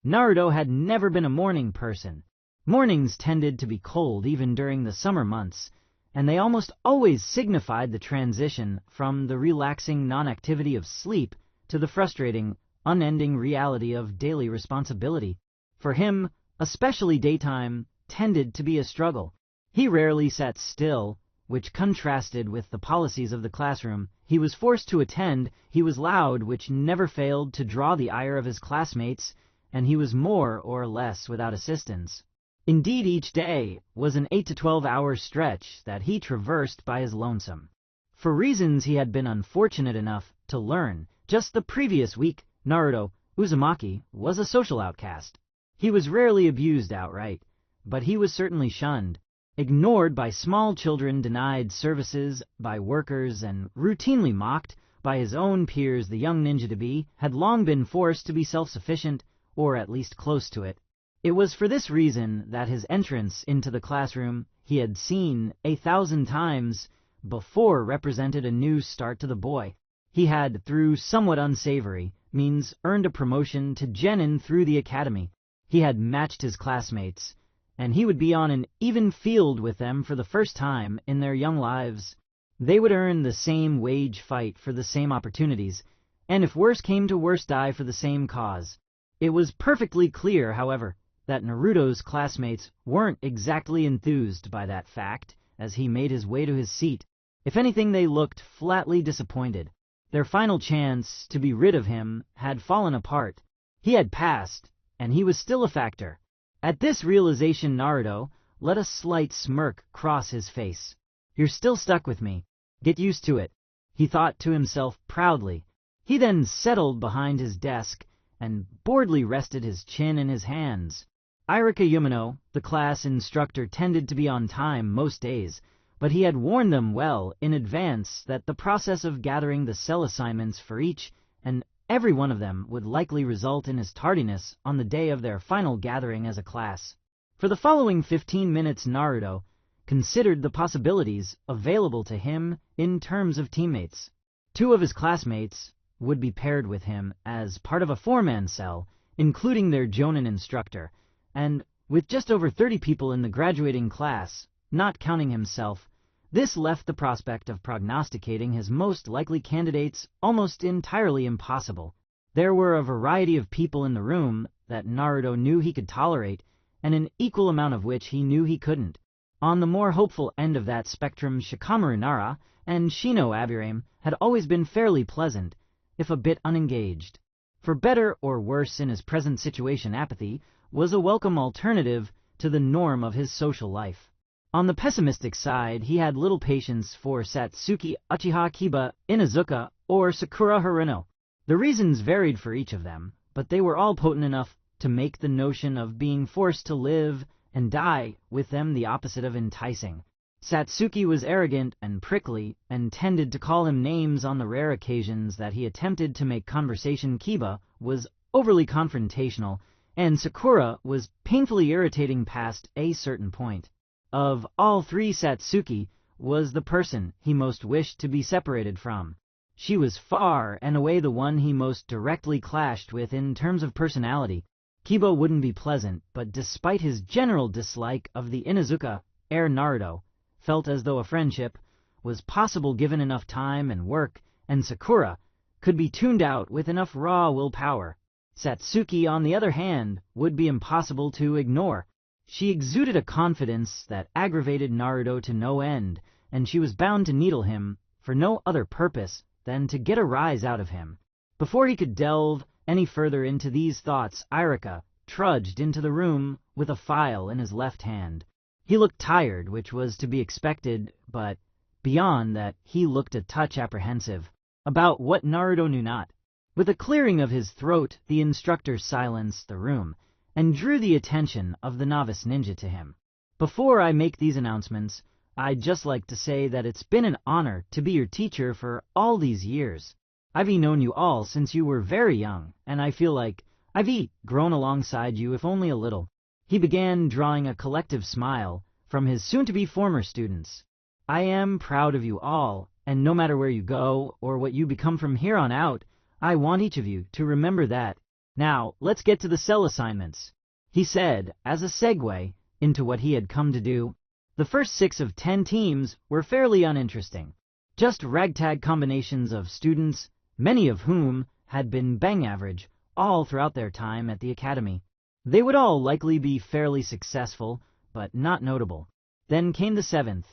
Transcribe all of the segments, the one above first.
Naruto had never been a morning person. Mornings tended to be cold even during the summer months, and they almost always signified the transition from the relaxing non-activity of sleep to the frustrating, unending reality of daily responsibility. For him, especially daytime, tended to be a struggle. He rarely sat still, which contrasted with the policies of the classroom. He was forced to attend, he was loud, which never failed to draw the ire of his classmates, and he was more or less without assistance. Indeed, each day was an 8 to 12-hour stretch that he traversed by his lonesome. For reasons he had been unfortunate enough to learn, just the previous week, Naruto Uzumaki was a social outcast. He was rarely abused outright, but he was certainly shunned, ignored by small children, denied services by workers, and routinely mocked by his own peers. The young ninja to be had long been forced to be self-sufficient, or at least close to it. It was for this reason that his entrance into the classroom he had seen 1,000 times before represented a new start to the boy. He had, through somewhat unsavory means, earned a promotion to genin through the academy. He had matched his classmates, and he would be on an even field with them for the first time in their young lives. They would earn the same wage, fight for the same opportunities, and if worse came to worse, die for the same cause. It was perfectly clear, however, that Naruto's classmates weren't exactly enthused by that fact as he made his way to his seat. If anything, they looked flatly disappointed. Their final chance to be rid of him had fallen apart. He had passed, and he was still a factor. At this realization, Naruto let a slight smirk cross his face. "You're still stuck with me. Get used to it," he thought to himself proudly. He then settled behind his desk and boredly rested his chin in his hands. Irika Yumino, the class instructor, tended to be on time most days, but he had warned them well in advance that the process of gathering the cell assignments for each and every one of them would likely result in his tardiness on the day of their final gathering as a class. For the following 15 minutes, Naruto considered the possibilities available to him in terms of teammates. 2 of his classmates would be paired with him as part of a 4-man cell, including their jonin instructor, and with just over 30 people in the graduating class, not counting himself, this left the prospect of prognosticating his most likely candidates almost entirely impossible. There were a variety of people in the room that Naruto knew he could tolerate, and an equal amount of which he knew he couldn't. On the more hopeful end of that spectrum, Shikamaru Nara and Shino Aburame had always been fairly pleasant, if a bit unengaged. For better or worse in his present situation, apathy was a welcome alternative to the norm of his social life. On the pessimistic side, he had little patience for Sasuke, Uchiha Kiba, Inuzuka, or Sakura Haruno. The reasons varied for each of them, but they were all potent enough to make the notion of being forced to live and die with them the opposite of enticing. Satsuki was arrogant and prickly, and tended to call him names on the rare occasions that he attempted to make conversation. Kiba was overly confrontational, and Sakura was painfully irritating past a certain point. Of all 3, Satsuki was the person he most wished to be separated from. She was far and away the one he most directly clashed with in terms of personality. Kiba wouldn't be pleasant, but despite his general dislike of the Inuzuka, Naruto felt as though a friendship was possible given enough time and work, and Sakura could be tuned out with enough raw willpower. Satsuki, on the other hand, would be impossible to ignore. She exuded a confidence that aggravated Naruto to no end, and she was bound to needle him for no other purpose than to get a rise out of him. Before he could delve any further into these thoughts, Irika trudged into the room with a file in his left hand. He looked tired, which was to be expected, but beyond that he looked a touch apprehensive about what Naruto knew not. With a clearing of his throat, the instructor silenced the room and drew the attention of the novice ninja to him. "Before I make these announcements, I'd just like to say that it's been an honor to be your teacher for all these years. I've known you all since you were very young, and I feel like I've grown alongside you, if only a little." He began, drawing a collective smile from his soon-to-be former students. "I am proud of you all, and no matter where you go or what you become from here on out, I want each of you to remember that Now, let's get to the cell assignments, he said as a segue into what he had come to do. The first 6 of 10 teams were fairly uninteresting. Just ragtag combinations of students, many of whom had been bang average all throughout their time at the academy. They would all likely be fairly successful, but not notable. Then came the 7th.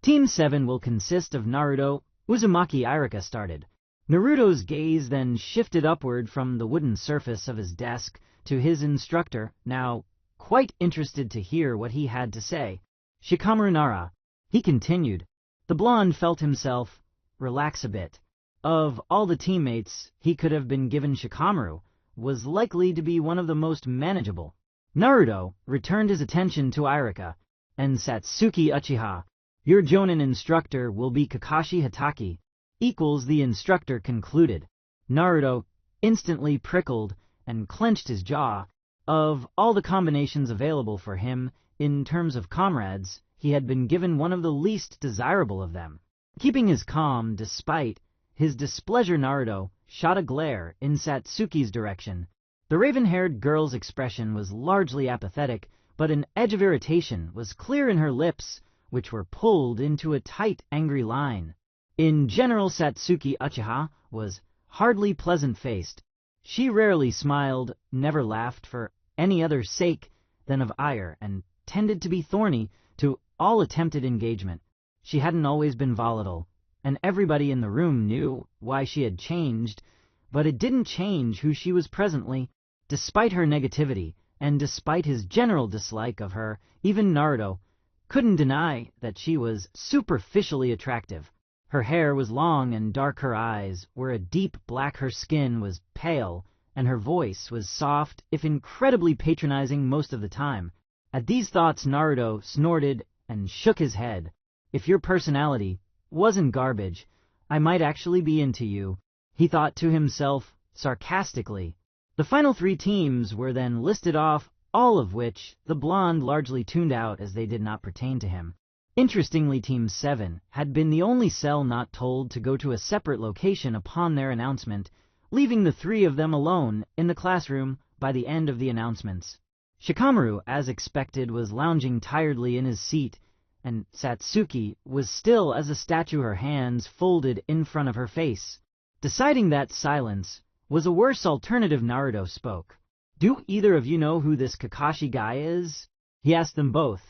Team 7 will consist of Naruto. Uzumaki Irika started. Naruto's gaze then shifted upward from the wooden surface of his desk to his instructor, now quite interested to hear what he had to say. Shikamaru Nara, he continued. The blonde felt himself relax a bit. Of all the teammates he could have been given, Shikamaru was likely to be one of the most manageable. Naruto returned his attention to Irika and Satsuki Uchiha. Your Jonin instructor will be Kakashi Hatake, equals the instructor concluded. Naruto instantly prickled and clenched his jaw. Of all the combinations available for him, in terms of comrades, he had been given one of the least desirable of them. Keeping his calm despite his displeasure, Naruto shot a glare in Satsuki's direction. The raven-haired girl's expression was largely apathetic, but an edge of irritation was clear in her lips, which were pulled into a tight, angry line. In general, Satsuki Uchiha was hardly pleasant-faced. She rarely smiled, never laughed for any other sake than of ire, and tended to be thorny to all attempted engagement. She hadn't always been volatile, and everybody in the room knew why she had changed, but it didn't change who she was presently. Despite her negativity, and despite his general dislike of her, even Naruto couldn't deny that she was superficially attractive. Her hair was long and dark, her eyes were a deep black, her skin was pale, and her voice was soft, if incredibly patronizing most of the time. At these thoughts, Naruto snorted and shook his head. If your personality wasn't garbage, I might actually be into you, he thought to himself sarcastically. The final 3 teams were then listed off, all of which the blonde largely tuned out as they did not pertain to him. Interestingly, Team 7 had been the only cell not told to go to a separate location upon their announcement, leaving the 3 of them alone in the classroom by the end of the announcements. Shikamaru, as expected, was lounging tiredly in his seat, and Satsuki was still as a statue, her hands folded in front of her face. Deciding that silence was a worse alternative, Naruto spoke. Do either of you know who this Kakashi guy is? He asked them both.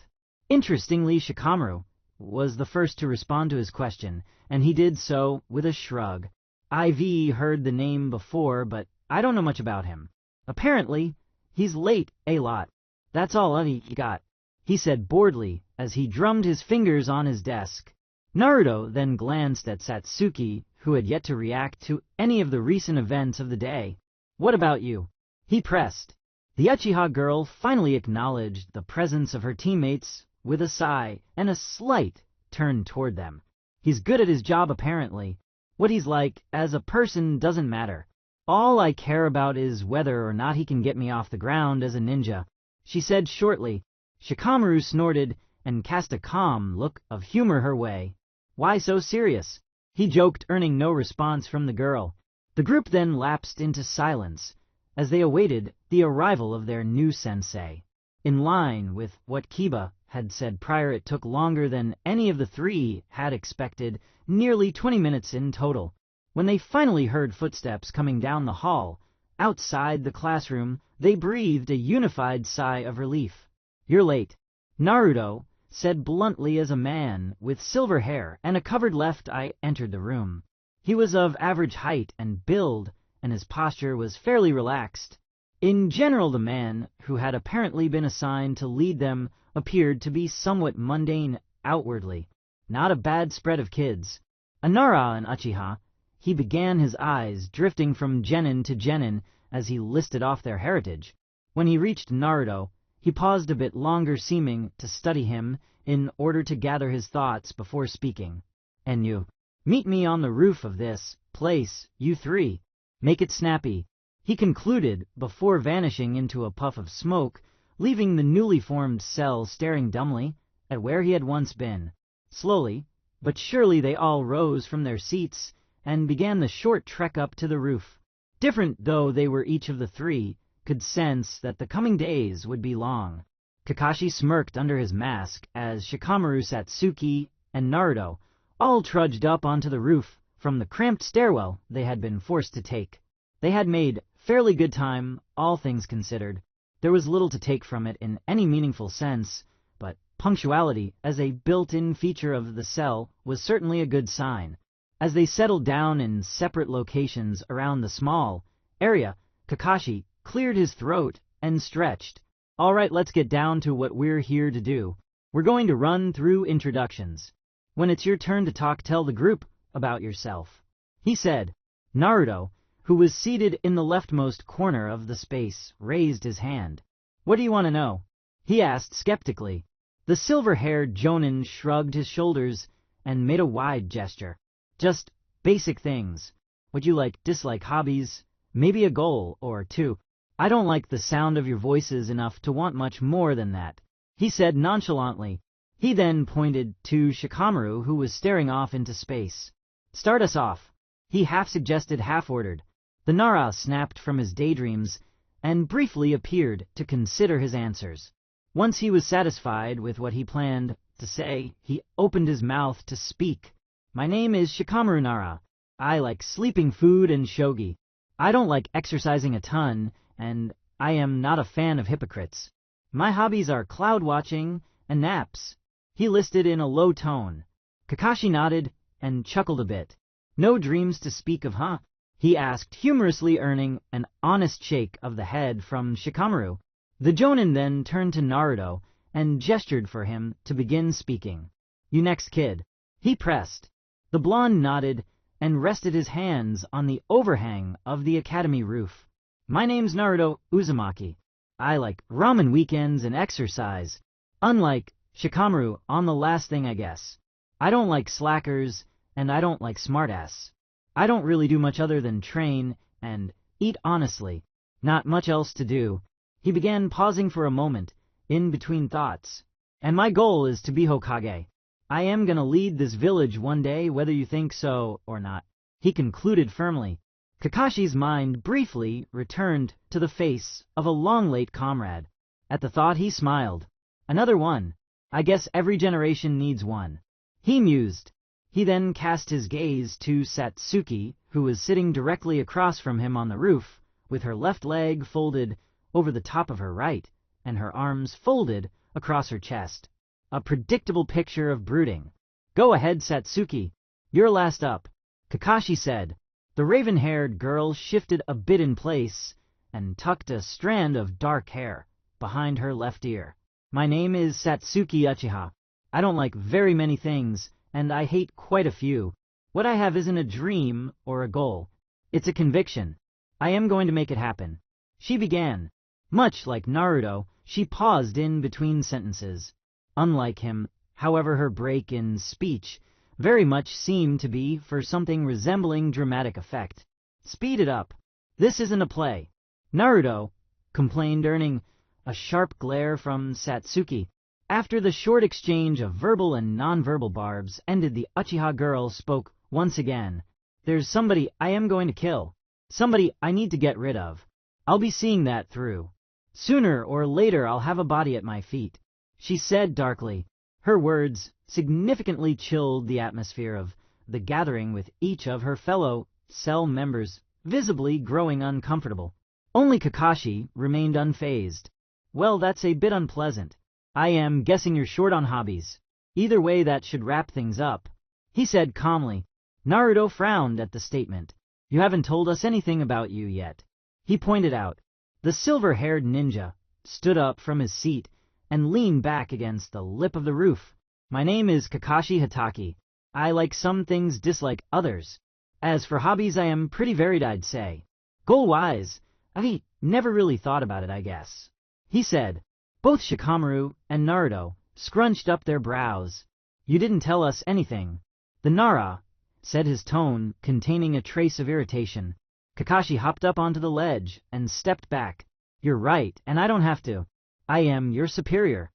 Interestingly, Shikamaru was the first to respond to his question, and he did so with a shrug. I've heard the name before, but I don't know much about him. Apparently, he's late a lot. That's all he got, he said boredly as he drummed his fingers on his desk. Naruto then glanced at Satsuki, who had yet to react to any of the recent events of the day. What about you? He pressed. The Uchiha girl finally acknowledged the presence of her teammates with a sigh and a slight turn toward them. He's good at his job, apparently. What he's like as a person doesn't matter. All I care about is whether or not he can get me off the ground as a ninja, she said shortly. Shikamaru snorted and cast a calm look of humor her way. Why so serious? He joked, earning no response from the girl. The group then lapsed into silence as they awaited the arrival of their new sensei. In line with what Kiba had said prior, it took longer than any of the 3 had expected, nearly 20 minutes in total. When they finally heard footsteps coming down the hall, outside the classroom, they breathed a unified sigh of relief. You're late, Naruto said bluntly as a man with silver hair and a covered left eye entered the room. He was of average height and build, and his posture was fairly relaxed. In general, the man who had apparently been assigned to lead them appeared to be somewhat mundane outwardly. Not a bad spread of kids. Nara and Uchiha, he began, his eyes drifting from genin to genin as he listed off their heritage. When he reached Naruto, he paused a bit longer, seeming to study him in order to gather his thoughts before speaking. And you, meet me on the roof of this place, you 3. Make it snappy, he concluded before vanishing into a puff of smoke, leaving the newly formed cell staring dumbly at where he had once been. Slowly but surely they all rose from their seats and began the short trek up to the roof. Different though they were, each of the three could sense that the coming days would be long. Kakashi smirked under his mask as Shikamaru, Sasuke, and Naruto all trudged up onto the roof from the cramped stairwell they had been forced to take. They had made fairly good time, all things considered. There was little to take from it in any meaningful sense, but punctuality, as a built-in feature of the cell, was certainly a good sign. As they settled down in separate locations around the small area, Kakashi cleared his throat and stretched. All right, let's get down to what we're here to do. We're going to run through introductions. When it's your turn to talk, tell the group about yourself, he said. Naruto, who was seated in the leftmost corner of the space, raised his hand. What do you want to know? He asked skeptically. The silver-haired Jonin shrugged his shoulders and made a wide gesture. Just basic things. Would you dislike hobbies? Maybe a goal or two. I don't like the sound of your voices enough to want much more than that, he said nonchalantly. He then pointed to Shikamaru, who was staring off into space. Start us off, he half-suggested, half-ordered. The Nara snapped from his daydreams and briefly appeared to consider his answers. Once he was satisfied with what he planned to say, he opened his mouth to speak. My name is Shikamaru Nara. I like sleeping, food, and shogi. I don't like exercising a ton, and I am not a fan of hypocrites. My hobbies are cloud watching and naps, he listed in a low tone. Kakashi nodded and chuckled a bit. No dreams to speak of, huh? He asked humorously, earning an honest shake of the head from Shikamaru. The Jonin then turned to Naruto and gestured for him to begin speaking. You next, kid, he pressed. The blonde nodded and rested his hands on the overhang of the academy roof. My name's Naruto Uzumaki. I like ramen weekends and exercise. Unlike Shikamaru on the last thing, I guess. I don't like slackers, and I don't like smartass. I don't really do much other than train and eat honestly. Not much else to do. He began, pausing for a moment, in between thoughts. And my goal is to be Hokage. I am gonna lead this village one day, whether you think so or not, he concluded firmly. Kakashi's mind briefly returned to the face of a long-late comrade. At the thought, he smiled. Another one. I guess every generation needs one, he mused. He then cast his gaze to Satsuki, who was sitting directly across from him on the roof, with her left leg folded over the top of her right, and her arms folded across her chest. A predictable picture of brooding. Go ahead, Satsuki. You're last up, Kakashi said. The raven-haired girl shifted a bit in place and tucked a strand of dark hair behind her left ear. My name is Satsuki Uchiha. I don't like very many things, and I hate quite a few. What I have isn't a dream or a goal. It's a conviction. I am going to make it happen, she began. Much like Naruto, she paused in between sentences. Unlike him, however, her break in speech very much seemed to be for something resembling dramatic effect. Speed it up. This isn't a play, Naruto complained, earning a sharp glare from Satsuki. After the short exchange of verbal and nonverbal barbs ended, the Uchiha girl spoke once again. There's somebody I am going to kill. Somebody I need to get rid of. I'll be seeing that through. Sooner or later I'll have a body at my feet, she said darkly. Her words significantly chilled the atmosphere of the gathering, with each of her fellow cell members visibly growing uncomfortable. Only Kakashi remained unfazed. Well, that's a bit unpleasant. I am guessing you're short on hobbies. Either way, that should wrap things up, he said calmly. Naruto frowned at the statement. You haven't told us anything about you yet, he pointed out. The silver-haired ninja stood up from his seat and leaned back against the lip of the roof. My name is Kakashi Hatake. I like some things, dislike others. As for hobbies, I am pretty varied, I'd say. Goal-wise, I never really thought about it, I guess, he said. Both Shikamaru and Naruto scrunched up their brows. You didn't tell us anything, the Nara said, his tone containing a trace of irritation. Kakashi hopped up onto the ledge and stepped back. You're right, and I don't have to. I am your superior.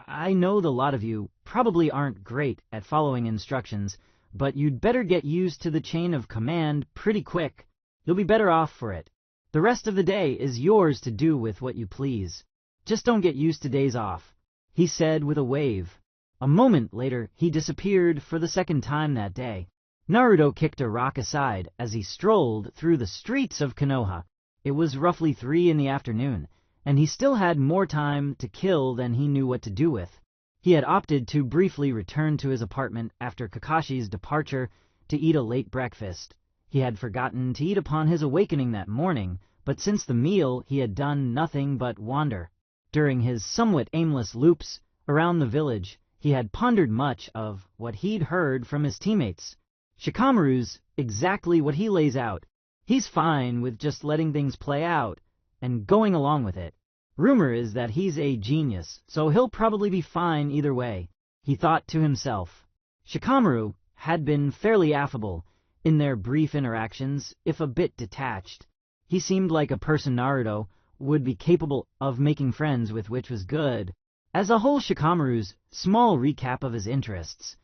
I know the lot of you probably aren't great at following instructions, but you'd better get used to the chain of command pretty quick. You'll be better off for it. The rest of the day is yours to do with what you please. Just don't get used to days off," he said with a wave. A moment later, he disappeared for the second time that day. Naruto kicked a rock aside as he strolled through the streets of Konoha. It was roughly 3 in the afternoon, and he still had more time to kill than he knew what to do with. He had opted to briefly return to his apartment after Kakashi's departure to eat a late breakfast. He had forgotten to eat upon his awakening that morning, but since the meal he had done nothing but wander. During his somewhat aimless loops around the village, he had pondered much of what he'd heard from his teammates. Shikamaru's exactly what he lays out. He's fine with just letting things play out and going along with it. Rumor is that he's a genius, so he'll probably be fine either way, he thought to himself. Shikamaru had been fairly affable in their brief interactions, if a bit detached. He seemed like a person Naruto would be capable of making friends with, which was good. As a whole, Shikamaru's small recap of his interests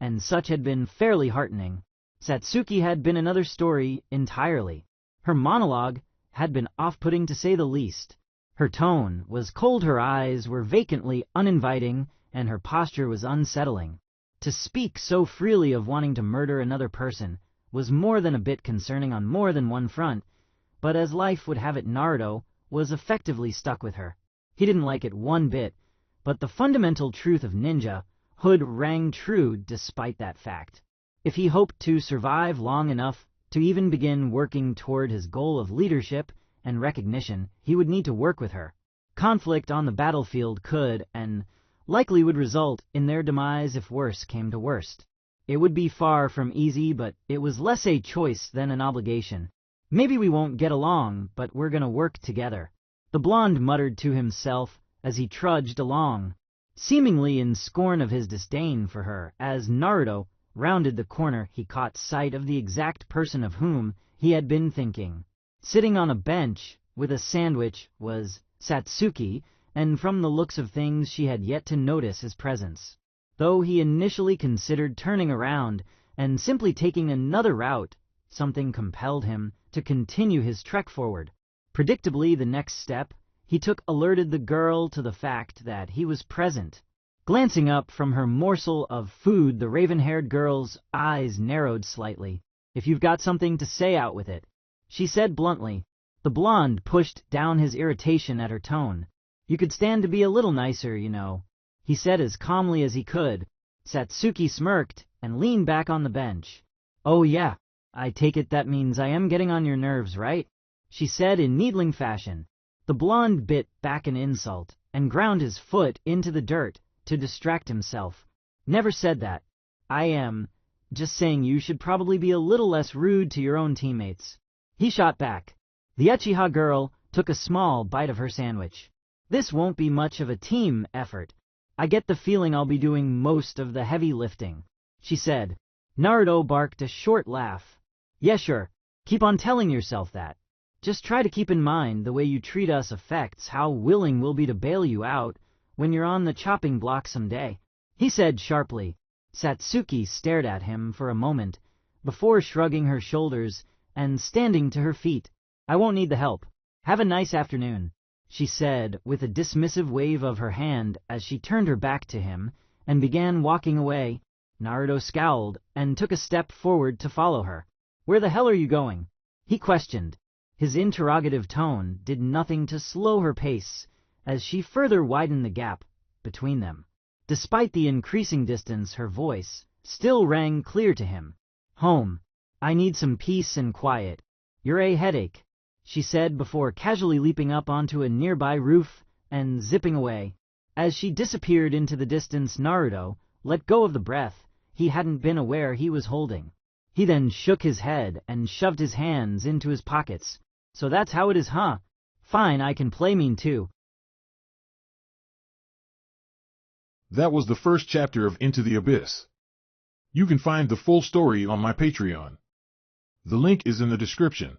and such had been fairly heartening. Satsuki had been another story entirely. Her monologue had been off-putting to say the least. Her tone was cold, her eyes were vacantly uninviting, and her posture was unsettling. To speak so freely of wanting to murder another person was more than a bit concerning on more than one front, but as life would have it, Naruto was effectively stuck with her. He didn't like it one bit, but the fundamental truth of ninja hood rang true despite that fact. If he hoped to survive long enough to even begin working toward his goal of leadership and recognition, he would need to work with her. Conflict on the battlefield could and likely would result in their demise if worse came to worst. It would be far from easy, but it was less a choice than an obligation. Maybe we won't get along, but we're gonna work together, the blonde muttered to himself as he trudged along, seemingly in scorn of his disdain for her. As Naruto rounded the corner, he caught sight of the exact person of whom he had been thinking. Sitting on a bench with a sandwich was Satsuki, and from the looks of things she had yet to notice his presence. Though he initially considered turning around and simply taking another route, something compelled him to continue his trek forward. Predictably, the next step he took alerted the girl to the fact that he was present. Glancing up from her morsel of food, the raven-haired girl's eyes narrowed slightly. "If you've got something to say, out with it," she said bluntly. The blonde pushed down his irritation at her tone. "You could stand to be a little nicer, you know," he said as calmly as he could. Satsuki smirked and leaned back on the bench. "Oh yeah, I take it that means I am getting on your nerves, right?" she said in needling fashion. The blonde bit back an insult and ground his foot into the dirt to distract himself. "Never said that. I am just saying you should probably be a little less rude to your own teammates," he shot back. The Uchiha girl took a small bite of her sandwich. "This won't be much of a team effort. I get the feeling I'll be doing most of the heavy lifting," she said. Naruto barked a short laugh. "Yeah, sure. Keep on telling yourself that. Just try to keep in mind the way you treat us affects how willing we'll be to bail you out when you're on the chopping block someday," he said sharply. Satsuki stared at him for a moment before shrugging her shoulders and standing to her feet. "I won't need the help. Have a nice afternoon," she said with a dismissive wave of her hand as she turned her back to him and began walking away. Naruto scowled and took a step forward to follow her. "Where the hell are you going?" he questioned. His interrogative tone did nothing to slow her pace as she further widened the gap between them. Despite the increasing distance, her voice still rang clear to him. "Home. I need some peace and quiet. You're a headache," she said before casually leaping up onto a nearby roof and zipping away. As she disappeared into the distance, Naruto let go of the breath he hadn't been aware he was holding. He then shook his head and shoved his hands into his pockets. "So that's how it is, huh? Fine, I can play mean too." That was the first chapter of Into the Abyss. You can find the full story on my Patreon. The link is in the description.